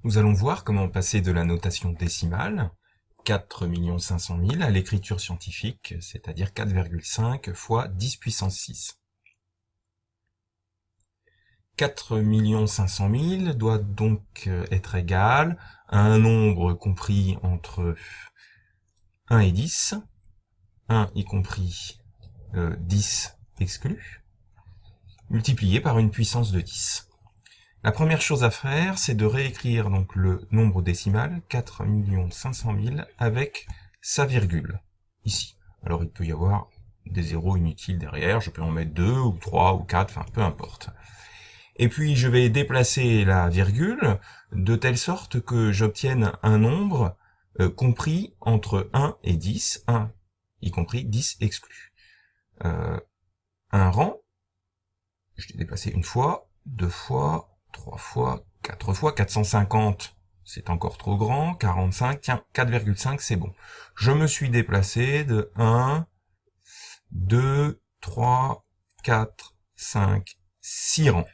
Nous allons voir comment passer de la notation décimale, 4 500 000, à l'écriture scientifique, c'est-à-dire 4,5 fois 10 puissance 6. 4 500 000 doit donc être égal à un nombre compris entre 1 et 10, 1 y compris 10 exclu, multiplié par une puissance de 10. La première chose à faire, c'est de réécrire donc le nombre décimal, 4 500 000, avec sa virgule, ici. Alors il peut y avoir des zéros inutiles derrière, je peux en mettre 2 ou 3 ou 4, enfin peu importe. Et puis je vais déplacer la virgule de telle sorte que j'obtienne un nombre compris entre 1 et 10, 1 y compris 10 exclu. Un rang, je l'ai déplacé une fois, 2 fois, 3 fois, 4 fois, 450, c'est encore trop grand, 45, tiens, 4,5, c'est bon. Je me suis déplacé de 1, 2, 3, 4, 5, 6 rangs.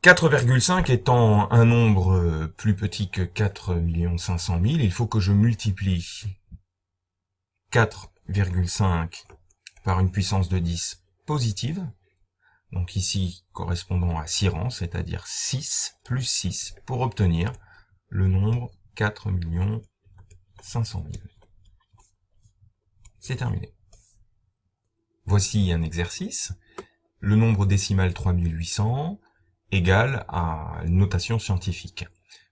4,5 étant un nombre plus petit que 4 500 000, il faut que je multiplie 4,5 par une puissance de 10 positive, donc ici correspondant à 6 rangs, c'est-à-dire 6 plus 6, pour obtenir le nombre 4 500 000. C'est terminé. Voici un exercice. Le nombre décimal 3800 égale à une notation scientifique.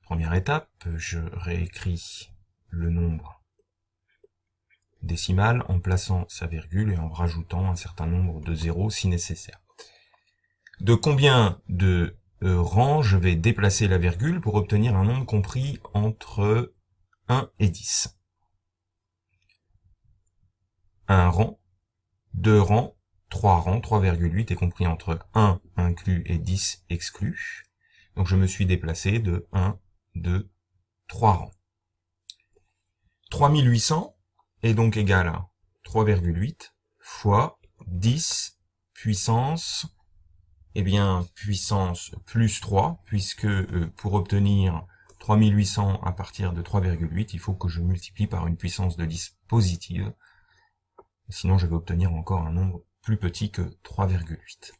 Première étape, je réécris le nombre décimal en plaçant sa virgule et en rajoutant un certain nombre de zéros si nécessaire. De combien de rangs je vais déplacer la virgule pour obtenir un nombre compris entre 1 et 10? Un rang, 2 rangs, 3 rangs, 3,8 est compris entre 1 inclus et 10 exclu. Donc je me suis déplacé de 1, 2, 3 rangs. 3800 est donc égal à 3,8 fois 10 puissance, puissance plus 3, puisque pour obtenir 3800 à partir de 3,8, il faut que je multiplie par une puissance de 10 positive. Sinon, je vais obtenir encore un nombre plus petit que 3,8.